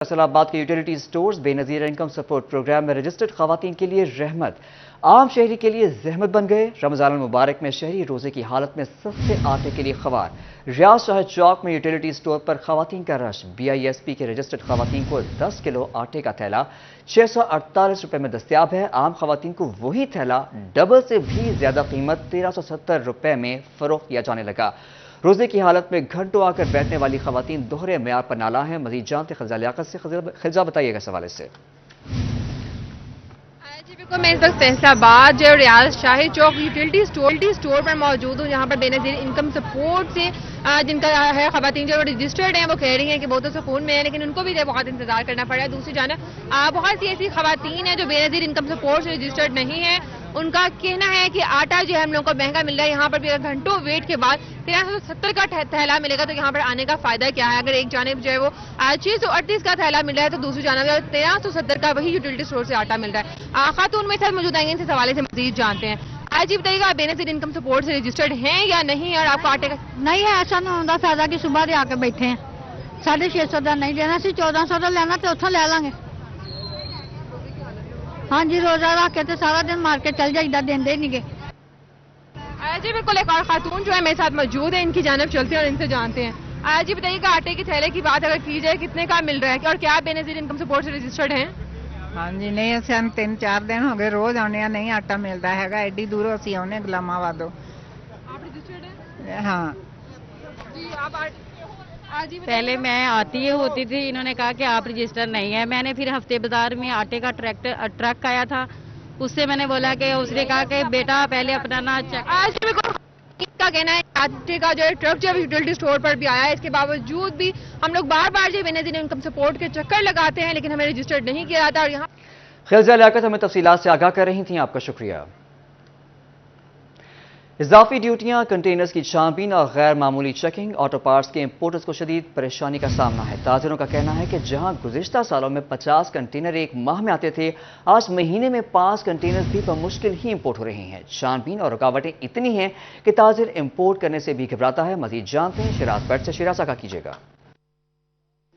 फैसल आबाद के utility stores Benazir income support programme में रजिस्टर्ड खवातीन के लिए रहमत, आम शहरी के लिए जहमत बन गए। रमजान मुबारक में शहरी रोजे की हालत में सस्ते आटे के लिए खवार। रियाज शाह चौक में यूटिलिटी स्टोर पर खवातीन का रश। BISP के रजिस्टर्ड खवातीन को 10 किलो आटे का थैला 648 रुपए में दस्तियाब है। आम खवातीन को वही थैला डबल से भी ज्यादा कीमत 1370 रुपए में फरोख्त किया जाने लगा। रोजे की हालत में घंटों आकर बैठने वाली खवातीन दोहरे म्यार पर नाला हैं। मजीद जानते खिजा लियाकत से। खिजा बताइएगा इस हवाले से। मैं इस वक्त फैसलाबाद जो रियाज शाह चौक यूटिलिटी स्टोर पर मौजूद हूँ, यहाँ पर बेनजीर इनकम सपोर्ट से जिनका है खवातीन जो रजिस्टर्ड हैं वो कह रही हैं कि वो तो सुकून में है, लेकिन उनको भी बहुत इंतजार करना पड़ा है। दूसरी जानब बहुत सी ऐसी खवातीन हैं जो बेनजीर इनकम सपोर्ट से रजिस्टर्ड नहीं है। उनका कहना है कि आटा जो है हम लोगों को महंगा मिल रहा है। यहाँ पर भी घंटों वेट के बाद 1370 का थैला मिलेगा तो यहाँ पर आने का फायदा क्या है। अगर एक जानब जो है वो 638 का थैला मिल रहा है तो दूसरी जानब 1370 का वही यूटिलिटी स्टोर से आटा मिल रहा है। खातून में साथ मौजूद आएंगे, इस हवाले से मजीद जानते हैं। आज ही बताइएगा, आप बेनजीर इनकम सपोर्ट से रजिस्टर्ड हैं या नहीं, और आपको आटे का नहीं है? ऐसा नहीं होता फायदा कि सुबह से आके बैठे हैं। 650 का नहीं लेना, 1400 का लेना तो उतो ले लेंगे। हाँ जी, रोजा रख के तो सारा दिन मार्केट चल जाइए, देंदे नहीं गए। जी बिल्कुल, एक और खातून जो है मेरे साथ मौजूद है, इनकी जानब चलते हैं और इनसे जानते हैं। आज जी बताइएगा, आटे के थैले की बात अगर की जाए कितने का मिल रहा है और क्या आप बेनजीर इनकम सपोर्ट से रजिस्टर्ड हैं? हाँ जी, नहीं असन 3-4 दिन हो गए रोज आने नहीं आटा मिलता है। एडी दूरों असी आने गुलामाबादों। आप रजिस्टर्ड हैं? हाँ जी। आप पहले मैं आती होती थी, इन्होंने कहा कि आप रजिस्टर नहीं है। मैंने फिर हफ्ते बाजार में आटे का ट्रक आया था, उससे मैंने बोला कि उसने कहा कि बेटा पहले अपना ना चेक। आज का कहना है आटे का जो ट्रक जो यूटिलिटी स्टोर पर भी आया है, इसके बावजूद भी हम लोग बार बार जो बेनजीर इनकम सपोर्ट के चक्कर लगाते हैं लेकिन हमें रजिस्टर्ड नहीं किया जाता। और यहाँ खिजा लियाकत हमें तफसीलात से आगाह कर रही थी, आपका शुक्रिया। इजाफी ड्यूटियां, कंटेनर्स की छानबीन और गैर मामूली चेकिंग, ऑटो पार्ट्स के इंपोर्टर्स को शदीद परेशानी का सामना है। ताजिरों का कहना है कि जहां गुज़िश्ता सालों में 50 कंटेनर एक माह में आते थे, आज महीने में 5 कंटेनर भी बमुश्किल ही इंपोर्ट हो रहे हैं। छानबीन और रुकावटें इतनी हैं कि ताजिर इंपोर्ट करने से भी घबराता है। मजीद जानते हैं शिराज पेट से। शिराज का कीजिएगा।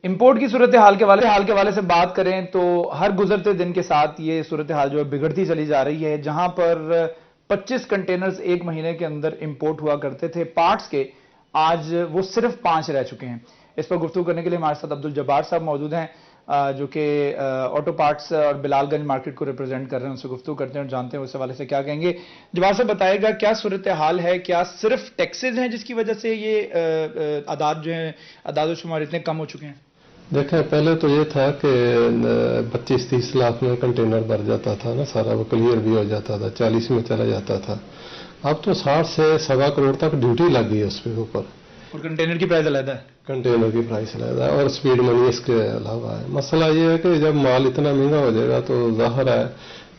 इंपोर्ट की सूरत हाल के वाले से बात करें तो हर गुजरते दिन के साथ ये सूरत हाल जो है बिगड़ती चली जा रही है। जहां पर 25 कंटेनर्स एक महीने के अंदर इंपोर्ट हुआ करते थे पार्ट्स के, आज वो सिर्फ 5 रह चुके हैं। इस पर गुफ्तगू करने के लिए हमारे साथ अब्दुल जब्बार साहब मौजूद हैं, जो कि ऑटो पार्ट्स और बिलालगंज मार्केट को रिप्रेजेंट कर रहे हैं। उनसे गुफ्तगू करते हैं और जानते हैं उस हवाले से क्या कहेंगे। जब्बार साहब बताएगा, क्या सूरत हाल है? क्या सिर्फ टैक्सेस हैं जिसकी वजह से ये आदाद जो है आदाद शुमार इतने कम हो चुके हैं? देखें, पहले तो ये था कि 25-30 लाख में कंटेनर भर जाता था ना, सारा वो क्लियर भी हो जाता था, 40 में चला जाता था। अब तो 60 से 1.25 करोड़ तक ड्यूटी लग गई है उसके ऊपर। और कंटेनर की प्राइस अलग है? कंटेनर की प्राइस अलग है और स्पीड मनी इसके अलावा है। मसला ये है कि जब माल इतना महंगा हो जाएगा तो जाहिर है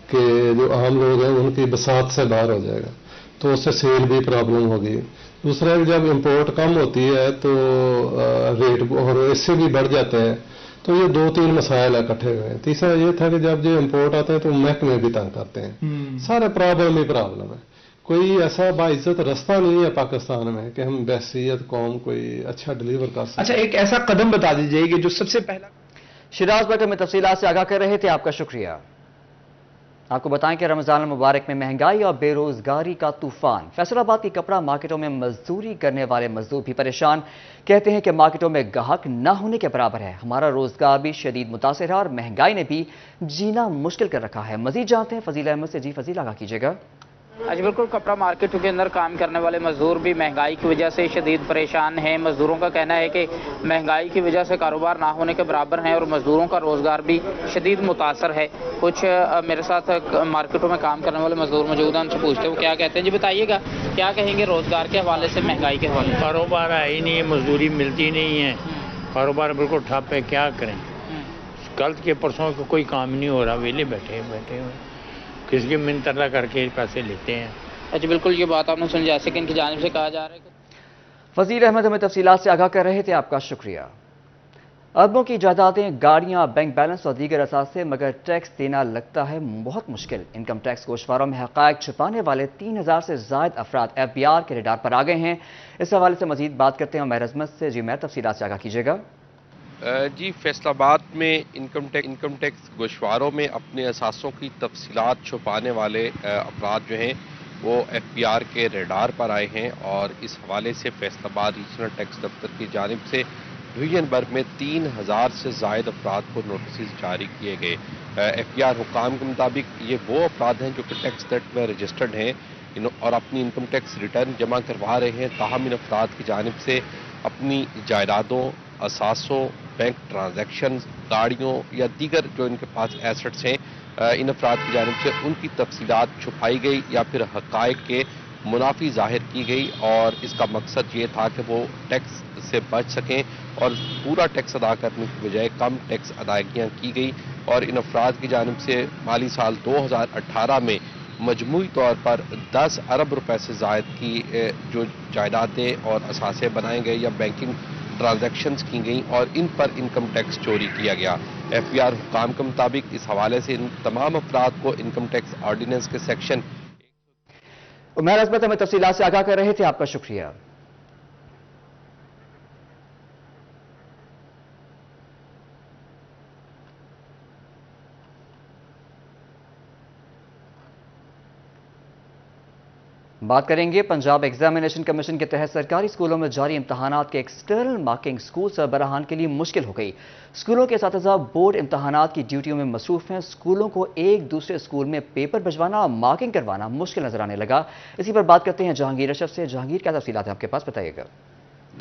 कि जो आम लोग हैं उनकी बसात से बाहर हो जाएगा, तो उससे सेल भी प्रॉब्लम होगी। दूसरा, जब इंपोर्ट कम होती है तो रेट और इससे भी बढ़ जाते हैं, तो ये 2-3 मसाइल इकट्ठे हुए हैं। तीसरा ये था कि जब जो इंपोर्ट आते हैं तो महकमे भी तंग करते हैं। सारे प्रॉब्लम ही प्रॉब्लम है। कोई ऐसा बाइज्जत रास्ता नहीं है पाकिस्तान में कि हम बहसीयत कौम कोई अच्छा डिलीवर कर सकें। अच्छा, एक ऐसा कदम बता दीजिए कि जो सबसे पहला। शिराज पेट हमें तफसीलात से आगाह कर रहे थे, आपका शुक्रिया। आपको बताएं कि रमजान मुबारक में महंगाई और बेरोजगारी का तूफान। फैसलाबाद की कपड़ा मार्केटों में मजदूरी करने वाले मजदूर भी परेशान। कहते हैं कि मार्केटों में ग्राहक न होने के बराबर है। हमारा रोजगार भी शदीद मुतासिर है और महंगाई ने भी जीना मुश्किल कर रखा है। मजीद जानते हैं फजील अहमद से। जी फजील, आगाह कीजिएगा। आज बिल्कुल, कपड़ा मार्केटों के अंदर काम करने वाले मजदूर भी महंगाई की वजह से शदीद परेशान हैं। मजदूरों का कहना है कि महंगाई की वजह से कारोबार ना होने के बराबर है और मजदूरों का रोजगार भी शदीद मुतासर है। कुछ मेरे साथ मार्केटों में काम करने वाले मजदूर मौजूद हैं, उनसे पूछते हैं वो क्या कहते हैं। जी बताइएगा, क्या कहेंगे रोजगार के हवाले से, महंगाई के हवाले से? कारोबार है ही नहीं, मजदूरी मिलती नहीं है, कारोबार बिल्कुल ठप है। क्या करें, कल के परसों को कोई काम नहीं हो रहा, वेले बैठे हुए किसकी मिन्नत करके पैसे लेते हैं। अच्छा, बिल्कुल ये बात आपने सुनी, जैसे कि इनकी जानिब से कहा जा रहा है कि फजील अहमद हमें तफसीलात से आगाह कर रहे थे, आपका शुक्रिया। अरबों की जायदादें, गाड़ियां, बैंक बैलेंस और दीगर असासे, मगर टैक्स देना लगता है बहुत मुश्किल। इनकम टैक्स गोशवारों में हक़ाइक़ छुपाने वाले 3000 से ज़ायद अफराद FBR के रडार पर आ गए हैं। इस हवाले से मजीद बात करते हैं उमैर अज़मत से। जी उमैर, तफसीलात से आगाह कीजिएगा। جی، فیصل آباد میں انکم ٹیکس گوشواروں میں اپنے اثاثوں کی تفصیلات چھپانے والے افراد جو ہیں وہ ایف بی آر کے ریڈار پر آئے ہیں، اور اس حوالے سے فیصل آباد ریجنل ٹیکس دفتر کی جانب سے ڈویژن برگ میں 3000 سے زائد افراد کو نوٹسز جاری کیے گئے۔ ایف بی آر حکام کے مطابق یہ وہ افراد ہیں جو کہ ٹیکس ڈیٹ میں رجسٹرڈ ہیں اور اپنی انکم ٹیکس ریٹرن جمع کروا رہے ہیں، تاہم ان افراد کی جانب سے اپنی جائیدادوں، اثاثوں، بینک ٹرانزیکشنز، گاڑیوں یا دیگر جو ان کے پاس ایسٹس ہیں، ان افراد کی جانب سے ان کی تفصیلات چھپائی گئی یا پھر حقائق کے منافی ظاہر کی گئی، اور اس کا مقصد یہ تھا کہ وہ ٹیکس سے بچ سکیں اور پورا ٹیکس ادا کرنے کی بجائے کم ٹیکس ادائیگیاں کی گئی، اور ان افراد کی جانب سے مالی سال 2018 میں مجموعی طور پر 10 ارب روپے سے زائد کی جو جائیدادیں اور اثاثے بنائے گئے یا بینکنگ ٹرانزیکشنز کی گئیں، اور ان پر انکم ٹیکس چوری کیا گیا۔ ایف بی آر حکام کے مطابق اس حوالے سے ان تمام افراد کو انکم ٹیکس آرڈیننس کے سیکشن عمیر عصمت ہمیں تفصیلات سے آگاہ کر رہے تھے، آپ کا شکریہ۔ بات کریں گے پنجاب ایگزامینیشن کمیشن کے تحت سرکاری اسکولوں میں جاری امتحانات کے ایکسٹرنل مارکنگ اسکول سربراہان کے لیے مشکل ہو گئی۔ اسکولوں کے اساتذہ بورڈ امتحانات کی ڈیوٹیوں میں مصروف ہیں۔ اسکولوں کو ایک دوسرے اسکول میں پیپر بھجوانا اور مارکنگ کروانا مشکل نظر آنے لگا۔ اسی پر بات کرتے ہیں جہانگیر اشرف سے۔ جہانگیر، کیا تفصیلات ہیں آپ کے پاس، بتائیے گا۔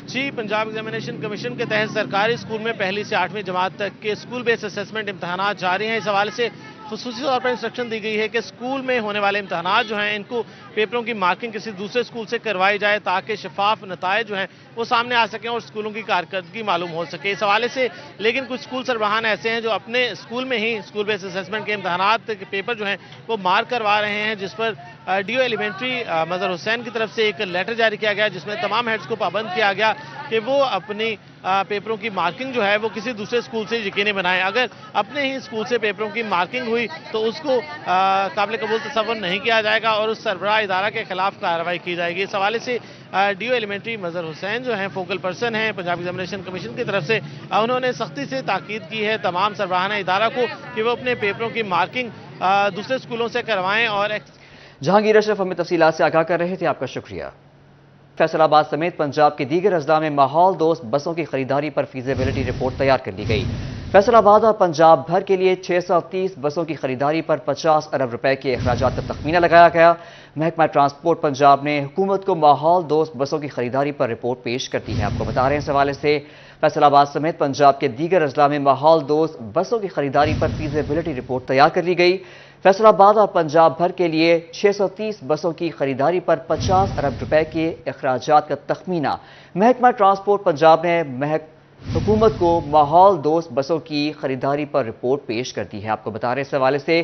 جی، پنجاب ایگزامینیشن کمیشن کے تحت سرکاری اسکول میں پہلی سے 8ویں جماعت تک کے اسکول بیس اسیسمنٹ امتحانات جاری ہیں۔ اس حوالے سے خصوصی طور پر انسٹرکشن دی گئی ہے کہ اسکول میں ہونے والے امتحانات جو ہیں ان کو پیپروں کی مارکنگ کسی دوسرے اسکول سے کروائی جائے تاکہ شفاف نتائج جو ہیں وہ سامنے آ سکیں اور اسکولوں کی کارکردگی معلوم ہو سکے۔ اس حوالے سے لیکن کچھ اسکول سربراہان ایسے ہیں جو اپنے اسکول میں ہی اسکول بیس اسیسمنٹ کے امتحانات کے پیپر جو ہیں وہ مارک کروا رہے ہیں، جس پر ڈی او ایلیمنٹری مظہر حسین کی طرف سے ایک لیٹر جاری کیا گیا جس میں تمام ہیڈز کو پابند کیا گیا کہ وہ اپنی پیپروں کی مارکنگ جو ہے وہ کسی دوسرے اسکول سے یقینی بنائیں۔ اگر اپنے ہی اسکول سے پیپروں کی مارکنگ ہوئی تو اس کو قابل قبول تصور نہیں کیا جائے گا اور اس سربراہ ادارہ کے خلاف کارروائی کی جائے گی۔ اس حوالے سے ڈی او ایلیمنٹری مظہر حسین جو ہیں فوکل پرسن ہیں پنجاب ایگزامینیشن کمیشن کی طرف سے، انہوں نے سختی سے تاکید کی ہے تمام سربراہان ادارہ کو کہ وہ اپنے پیپروں کی مارکنگ دوسرے اسکولوں سے کروائیں۔ اور جہانگیر اشرف ہمیں تفصیلات سے آگاہ کر رہے تھے، آپ کا شکریہ۔ فیصل آباد سمیت پنجاب کے دیگر اضلاع میں ماحول دوست بسوں کی خریداری پر فیزیبلٹی رپورٹ تیار کر لی گئی۔ فیصل آباد اور پنجاب بھر کے لیے 630 بسوں کی خریداری پر 50 ارب روپے کے اخراجات کا تخمینہ لگایا گیا۔ محکمہ ٹرانسپورٹ پنجاب نے حکومت کو ماحول دوست بسوں کی خریداری پر رپورٹ پیش کر دی ہے۔ آپ کو بتا رہے ہیں اس حوالے سے فیصل آباد سمیت پنجاب کے دیگر اضلاع میں ماحول دوست بسوں کی خریداری پر فیزیبلٹی رپورٹ تیار کر لی گئی۔ فیصل آباد اور پنجاب بھر کے لیے 630 بسوں کی خریداری پر 50 ارب روپے کے اخراجات کا تخمینہ محکمہ ٹرانسپورٹ پنجاب نے حکومت کو ماحول دوست بسوں کی خریداری پر رپورٹ پیش کر دی ہے۔ آپ کو بتا رہے ہیں اس حوالے سے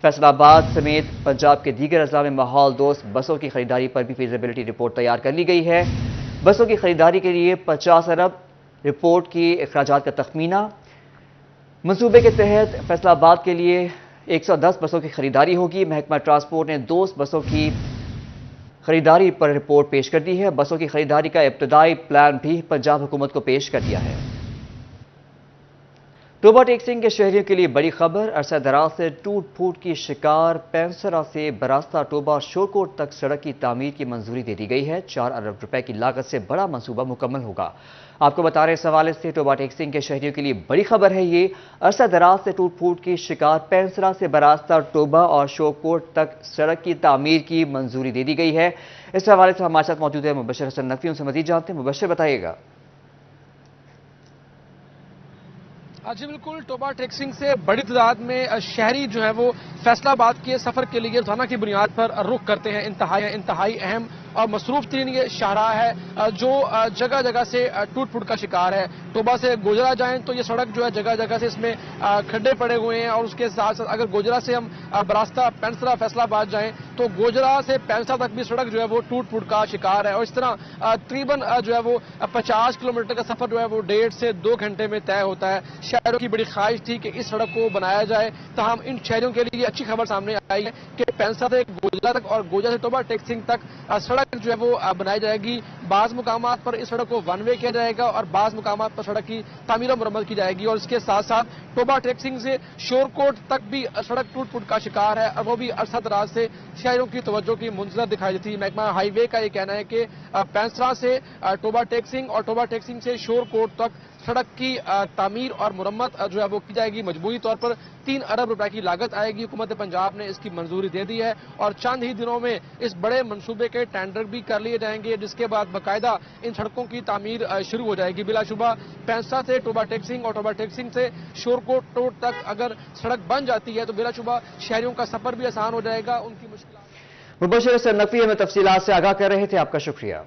فیصل آباد سمیت پنجاب کے دیگر اضلاع میں ماحول دوست بسوں کی خریداری پر بھی فیزیبلٹی رپورٹ تیار کر لی گئی ہے۔ بسوں کی خریداری کے لیے 50 ارب رپورٹ کی اخراجات کا تخمینہ۔ منصوبے کے تحت فیصل آباد کے لیے 110 بسوں کی خریداری ہوگی۔ محکمہ ٹرانسپورٹ نے 2 بسوں کی خریداری پر رپورٹ پیش کر دی ہے۔ بسوں کی خریداری کا ابتدائی پلان بھی پنجاب حکومت کو پیش کر دیا ہے۔ ٹوبہ ٹیکسنگ کے شہریوں کے لیے بڑی خبر، عرصہ دراز سے ٹوٹ پھوٹ کی شکار پینسرا سے براستہ ٹوبہ شورکوٹ تک سڑک کی تعمیر کی منظوری دے دی گئی ہے۔ 4 ارب روپے کی لاگت سے بڑا منصوبہ مکمل ہوگا۔ آپ کو بتا رہے اس حوالے سے ٹوبہ ٹیکسنگ کے شہریوں کے لیے بڑی خبر ہے یہ۔ عرصہ دراز سے ٹوٹ پھوٹ کی شکار پینسرا سے براستہ ٹوبہ اور شورکوٹ تک سڑک کی تعمیر کی منظوری دے دی گئی ہے۔ اس حوالے سے ہمارے ساتھ موجود ہے مبشر حسن نقوی، ان سے مزید جانتے ہیں۔ مبشر، بتائیے گا۔ جی بالکل، ٹوبہ ٹیکسنگ سے بڑی تعداد میں شہری جو ہے وہ فیصل آباد کے سفر کے لیے روزانہ کی بنیاد پر رخ کرتے ہیں۔ انتہائی اہم اور مصروف ترین یہ شاہراہ ہے جو جگہ جگہ سے ٹوٹ پھوٹ کا شکار ہے۔ ٹوبہ سے گوجرا جائیں تو یہ سڑک جو ہے جگہ جگہ سے اس میں کھڈے پڑے ہوئے ہیں، اور اس کے ساتھ ساتھ اگر گوجرا سے ہم براستہ پینسرا فیصل آباد جائیں تو گوجرا سے پینسرا تک بھی سڑک جو ہے وہ ٹوٹ پھوٹ کا شکار ہے، اور اس طرح تقریباً جو ہے وہ 50 کلومیٹر کا سفر جو ہے وہ 1.5 سے 2 گھنٹے میں طے ہوتا ہے۔ شہریوں کی بڑی خواہش تھی کہ اس سڑک کو بنایا جائے، تاہم ان شہریوں کے لیے اچھی خبر سامنے آئی ہے کہ पैंसा से गोजा तक और गोजा से टोबा टेक्सिंग तक सड़क जो है वो बनाई जाएगी। बाज़ मुकामात पर इस सड़क को वन वे किया जाएगा और बाज़ मुकामात पर सड़क की तामीर और मरम्मत की जाएगी। और इसके साथ साथ टोबा टेक्सिंग से शोरकोट तक भी सड़क टूट फूट का शिकार है और वो भी अरसा दराज से शहरों की तवज्जो की मुंतज़र दिखाई देती है। महकमा हाईवे का ये कहना है कि पैंसरा से टोबा टेक्सिंग और टोबा टेक्सिंग से शोरकोट तक सड़क की तामीर और मुरम्मत जो है वो की जाएगी। मजबूरी तौर पर 3 अरब रुपए की लागत आएगी। हुकूमत पंजाब ने इसकी मंजूरी दे दी है और चंद ही दिनों में इस बड़े मंसूबे के टेंडर भी कर लिए जाएंगे, जिसके बाद बाकायदा इन सड़कों की तामीर शुरू हो जाएगी। बिलाशुबा पैंसा से टोबा टेक्सिंग और टोबा टेक्सिंग से शोरकोट रोड तक अगर सड़क बन जाती है तो बिलाशुबा शहरियों का सफर भी आसान हो जाएगा। उनकी मुश्किल मुबशर सर नकवी हमें तफसीलात से आगाह कर रहे थे, आपका शुक्रिया।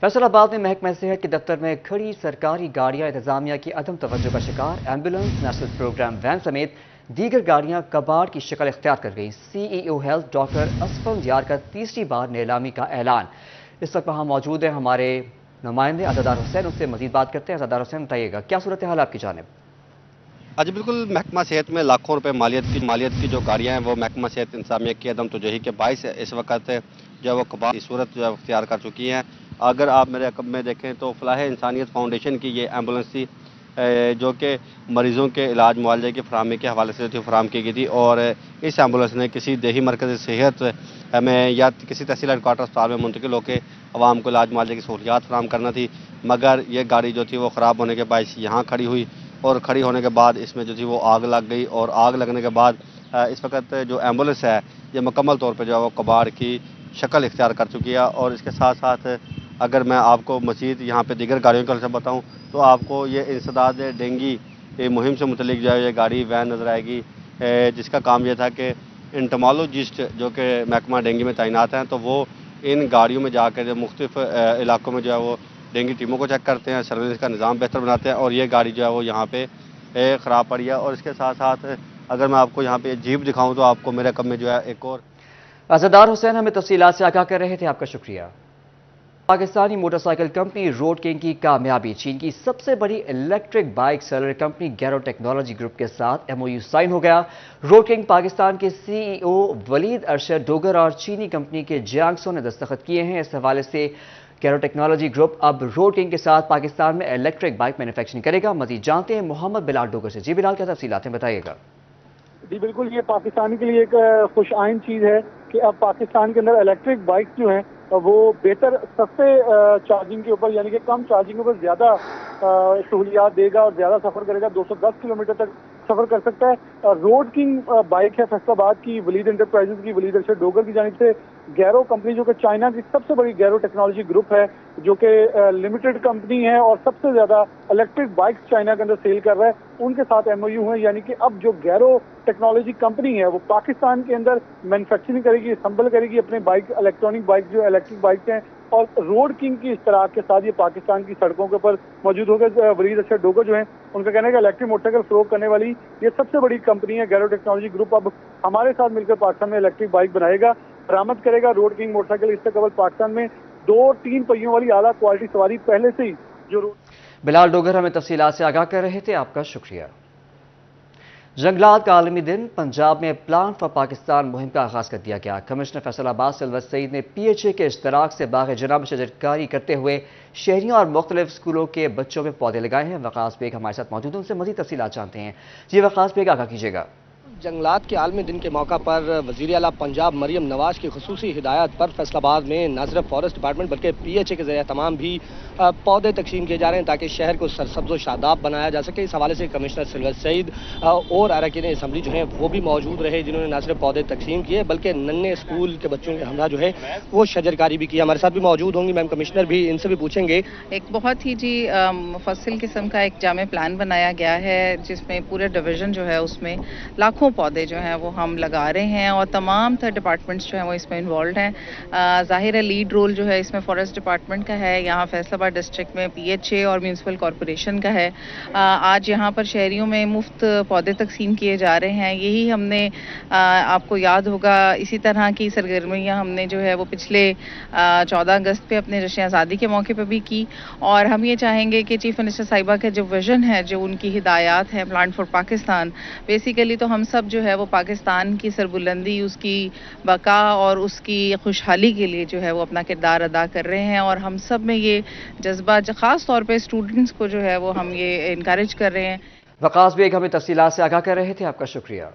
फैसलाबाद में महकमा सेहत के दफ्तर में खड़ी सरकारी गाड़ियां इंतजामिया की अदम तवज्जो का शिकार। एम्बुलेंस, नेशनल प्रोग्राम वैन समेत दीगर गाड़ियां कबाड़ की शक्ल इख्तियार कर गईं। सीईओ हेल्थ डॉक्टर असफल दियार का तीसरी बार नीलामी का ऐलान। इस वक्त वहां मौजूद है हमारे नुमाइंदे अज़ादार हुसैन, उससे मजीद बात करते हैं। अज़ादार हुसैन, बताइएगा क्या सूरत हाल आपकी जानिब? आज बिल्कुल महकमा सेहत में लाखों रुपए मालियत की जो गाड़ियां हैं वो महकमा सेहत इंतजामिया की अदम तोजही के बाइस इस वक्त जो वो कबाड़ की सूरत जो है इख्तियार कर चुकी हैं। अगर आप मेरे अकब में देखें तो फलाह इंसानियत फाउंडेशन की ये एम्बुलेंस थी जो कि मरीज़ों के इलाज मुआवजे की फराहमी के हवाले से फराहम की गई थी और इस एम्बुलेंस ने किसी देही मरकज़ सेहत में या किसी तहसील हेडक्वार्टर अस्पताल में मुंतकिल होकर आवाम को इलाज मुआवजे की सहूलियात फराहम करना थी, मगर ये गाड़ी जो थी वो ख़राब होने के बायस यहाँ खड़ी हुई और खड़ी होने के बाद इसमें जो थी वो आग लग गई और आग लगने के बाद इस वक्त जो एम्बुलेंस है ये मुकम्मल तौर पर जो है वो कबाड़ की शक्ल इख्तियार कर चुकी है। और इसके साथ साथ अगर मैं आपको मज़ीद यहाँ पे दीगर गाड़ियों के बारे में बताऊँ तो आपको ये इंसदाद डेंगी मुहिम से मुतलिक जो है ये गाड़ी वैन नज़र आएगी, जिसका काम ये था कि इंटमोलॉजिस्ट जो कि महकमा डेंगी में तैनात हैं तो वो इन गाड़ियों में जाकर जो मुख्तलिफ इलाकों में जो है वो डेंगी टीमों को चेक करते हैं, सर्विलेंस का निज़ाम बेहतर बनाते हैं और ये गाड़ी जो है वो यहाँ पे ख़राब पड़ी है। और इसके साथ साथ अगर मैं आपको यहाँ पे जीप दिखाऊँ तो आपको मेरे कम में जो है एक और। अज़ादार हुसैन हमें तफसीलात से आगाह कर रहे थे, आपका शुक्रिया। Pakistani motorcycle company Road King की कामयाबी। चीन की सबसे बड़ी इलेक्ट्रिक बाइक सेलर कंपनी गैरो टेक्नोलॉजी ग्रुप के साथ MOU साइन हो गया। रोड किंग पाकिस्तान के CEO वलीद अरशद डोगर और चीनी कंपनी के जियांगसो ने दस्तखत किए हैं। इस हवाले से गैरो टेक्नोलॉजी ग्रुप अब रोड किंग के साथ पाकिस्तान में इलेक्ट्रिक बाइक मैन्युफैक्चरिंग करेगा। मजीद जानते हैं मोहम्मद बिलाल डोगर से। जी बिलाल, क्या तफसीलात हैं, बताइएगा। जी बिल्कुल, ये पाकिस्तान के लिए एक खुश आइन चीज़ है कि अब पाकिस्तान के अंदर इलेक्ट्रिक बाइक जो हैं वो बेहतर सस्ते चार्जिंग के ऊपर यानी कि कम चार्जिंग के ऊपर ज़्यादा सहूलियात देगा और ज़्यादा सफ़र करेगा। 210 किलोमीटर तक सफ़र कर सकता है। रोड किंग बाइक है फैसलाबाद की, वलीद एंटरप्राइजेज की, वलीद अरशद डोगर की जानिब से। गैरो कंपनी जो कि चाइना की सबसे बड़ी गैरो टेक्नोलॉजी ग्रुप है जो कि लिमिटेड कंपनी है और सबसे ज़्यादा इलेक्ट्रिक बाइक्स चाइना के अंदर सेल कर रहा है, उनके साथ MOU है। यानी कि अब जो गैरो टेक्नोलॉजी कंपनी है वो पाकिस्तान के अंदर मैन्युफैक्चरिंग करेगी, असम्बल करेगी अपने बाइक, इलेक्ट्रॉनिक बाइक जो इलेक्ट्रिक बाइक्स हैं। और रोड किंग की इश्तराक के साथ ये पाकिस्तान की सड़कों के ऊपर मौजूद होगा। वलीद अरशद डोगर जो हैं उनका कहना है कि इलेक्ट्रिक मोटरसाइकिल फरोख करने वाली ये सबसे बड़ी कंपनी है गैरो टेक्नोलॉजी ग्रुप। अब हमारे साथ मिलकर पाकिस्तान में इलेक्ट्रिक बाइक बनाएगा, बरामद करेगा। रोड किंग मोटरसाइकिल इससे कबल पाकिस्तान में 2-3 पहियों वाली आला क्वालिटी सवारी पहले से ही जो। बिलाल डोगर हमें तफसीलात से आगाह कर रहे थे, आपका शुक्रिया। जंगलात का आलमी दिन। पंजाब में प्लान फॉर पाकिस्तान मुहिम का आगाज कर दिया गया। कमिश्नर फैसलाबाद सिल्वर सईद ने PHA के इश्तराक से बाग़ जनाब शजरकारी करते हुए शहरियों और मुख्तलिफ स्कूलों के बच्चों में पौधे लगाए हैं। वकास बेग हमारे साथ मौजूद हैं, उनसे मजीद तफसीलात जानते हैं। जी वकास बेग, आगाह कीजिएगा। जंगलात के आलमी दिन के मौका पर वज़ीर आला पंजाब मरियम नवाज की खुसूसी हिदायत पर फैसलाबाद में न सिर्फ फॉरेस्ट डिपार्टमेंट बल्कि PHA के ज़रिए तमाम भी पौधे तकसीम किए जा रहे हैं ताकि शहर को सरसब्ज़ व शादाब बनाया जा सके। इस हवाले से कमिश्नर सिल्वर सईद और अरकान असम्बली जो हैं वो भी मौजूद रहे, जिन्होंने न सिर्फ पौधे तकसीम किए बल्कि नन्हे स्कूल के बच्चों के हमरा जो है वो शजरकारी भी की। हमारे साथ भी मौजूद होंगी मैम कमिश्नर भी, इनसे भी पूछेंगे। एक बहुत ही जी मुफस्सिल किस्म का एक जामे प्लान बनाया गया है जिसमें पूरे डिवीज़न जो है उसमें लाखों पौधे जो हैं वो हम लगा रहे हैं और तमाम तरह डिपार्टमेंट्स जो हैं वो इसमें इन्वॉल्व हैं। ज़ाहिर है लीड रोल जो है इसमें फॉरेस्ट डिपार्टमेंट का है, यहाँ फैसलाबाद डिस्ट्रिक्ट में PHA और म्यूनसिपल कॉरपोरेशन का है। आज यहाँ पर शहरियों में मुफ्त पौधे तकसीम किए जा रहे हैं। यही हमने आपको याद होगा इसी तरह की सरगर्मियाँ हमने जो है वो पिछले 14 अगस्त पे अपने जश्न आज़ादी के मौके पर भी की और हम ये चाहेंगे कि चीफ मिनिस्टर साहिबा का जो विजन है, जो उनकी हिदायत है प्लान फॉर पाकिस्तान, बेसिकली तो हम सब सब जो है वो पाकिस्तान की सरबुलंदी, उसकी बका और उसकी खुशहाली के लिए जो है वो अपना किरदार अदा कर रहे हैं, और हम सब में ये जज्बा ख़ास तौर पे स्टूडेंट्स को जो है वो हम ये इनकरेज कर रहे हैं। वकास बेग हमें तफसीलात से आगाह कर रहे थे, आपका शुक्रिया।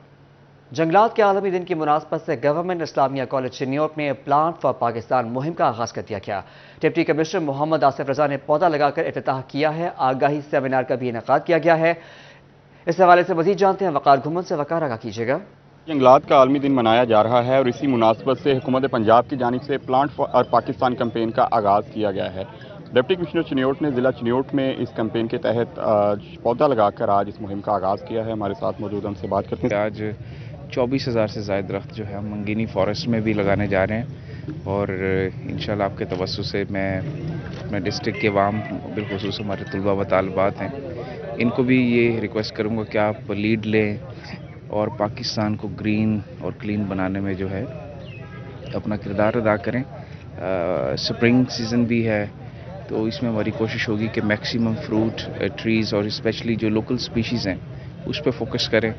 जंगलात के आलमी दिन की मुनासबत से गवर्नमेंट इस्लामिया कॉलेज चिन्योट में प्लांट फॉर पाकिस्तान मुहिम का आगाज कर दिया गया। डिप्टी कमिश्नर मोहम्मद आसिफ रजा ने पौधा लगाकर इफ्तिताह किया है। आगाही सेमिनार का भी इनेकाद किया गया है। इस हवाले से मजीद जानते हैं वकार घुमन से। वकार, आगाह कीजिएगा। जंगलात का आलमी दिन मनाया जा रहा है और इसी मुनासबत से हुकूमत पंजाब की जानिब से प्लांट फॉर पाकिस्तान कैंपेन का आगाज़ किया गया है। डिप्टी कमिश्नर चिन्योट ने ज़िला चिन्योट में इस कैंपेन के तहत पौधा लगाकर आज इस मुहिम का आगाज़ किया है। हमारे साथ मौजूद हमसे बात करते हैं। आज 24,000 से ज़ायद दरख्त जो है हम मंगीनी फॉरेस्ट में भी लगाने जा रहे हैं, और इंशाल्लाह आपके तवज्जो से मैं अपने डिस्ट्रिक्ट के वाम बिलखुसूस हमारे तलबा व तालिबात हैं, इनको भी ये रिक्वेस्ट करूँगा कि आप लीड लें और पाकिस्तान को ग्रीन और क्लीन बनाने में जो है अपना किरदार अदा करें। स्प्रिंग सीज़न भी है, तो इसमें हमारी कोशिश होगी कि मैक्सिमम फ्रूट ट्रीज़ और स्पेशली जो लोकल स्पीशीज़ हैं उस पर फोकस करें।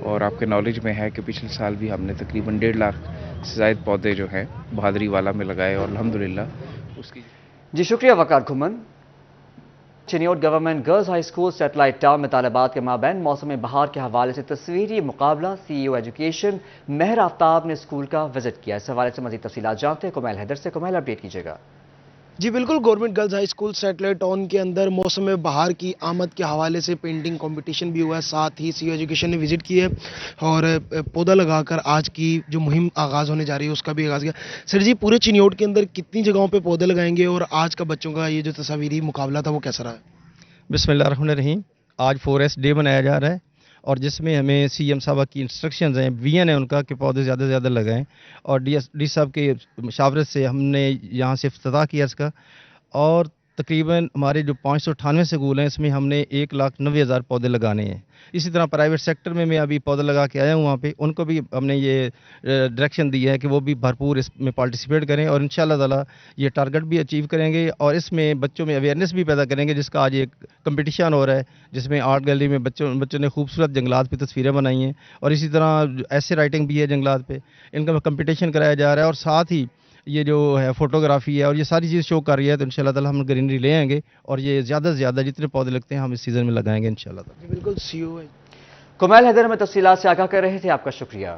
और आपके नॉलेज में है कि पिछले साल भी हमने तकरीबन 1.5 लाख से ज़ायद पौधे जो हैं बहादरी वाला में लगाए, और अल्हम्दुलिल्लाह उसकी। जी शुक्रिया वकार घुमन। Chiniot government girls high school satellite town में तालिबात के माबैन मौसम बहार के हवाले से तस्वीरी मुकाबला CEO एजुकेशन महर आफ्ताब ने स्कूल का विजिट किया। इस हवाले से मज़ीद तफसीलात जानते हैं कुमैल हैदर से। कुमैल, अपडेट कीजिएगा। जी बिल्कुल, government girls high school satellite town के अंदर मौसम बहार की आमद के हवाले से पेंटिंग कंपटीशन भी हुआ है, साथ ही CEO एजुकेशन ने विजिट की है और पौधा लगाकर आज की जो मुहिम आगाज़ होने जा रही है उसका भी आगाज़ किया। सर जी, पूरे चिन्योट के अंदर कितनी जगहों पे पौधे लगाएंगे और आज का बच्चों का ये जो तस्वीरी मुकाबला था वो कैसा रहा है? बिस्मिल्लाहिर्रहमानिर्रहीम। आज फॉरेस्ट डे मनाया जा रहा है और जिसमें हमें CM साहब की इंस्ट्रक्शंस हैं, VN है उनका कि पौधे ज़्यादा से ज़्यादा लगाएं, और डी साहब के मशावरत से हमने यहाँ से इफ्तिताह किया इसका। और तकरीबन हमारे जो 598 स्कूल हैं इसमें हमने 1,90,000 पौधे लगाने हैं। इसी तरह प्राइवेट सेक्टर में मैं अभी पौधा लगा के आया हूँ, वहाँ पे उनको भी हमने ये डायरेक्शन दी है कि वो भी भरपूर इसमें पार्टिसिपेट करें, और इंशाल्लाह ताला ये टारगेट भी अचीव करेंगे और इसमें बच्चों में अवेयरनेस भी पैदा करेंगे, जिसका आज एक कंपटीशन हो रहा है जिसमें आर्ट गैलरी में बच्चों ने खूबसूरत जंगलात पे तस्वीरें बनाई हैं, और इसी तरह ऐसे राइटिंग भी है जंगलात पे, इनका कंपटीशन कराया जा रहा है। और साथ ही ये जो है फोटोग्राफी है और ये सारी चीज़ शो कर रही है, तो इंशाल्लाह ताला हम ग्रीनरी ले आएंगे और ये ज़्यादा से ज़्यादा जितने पौधे लगते हैं हम इस सीज़न में लगाएंगे इंशाल्लाह ताला। बिल्कुल, CEO है। कुमैल हैदर में तफसीलात से आगाह कर रहे थे, आपका शुक्रिया।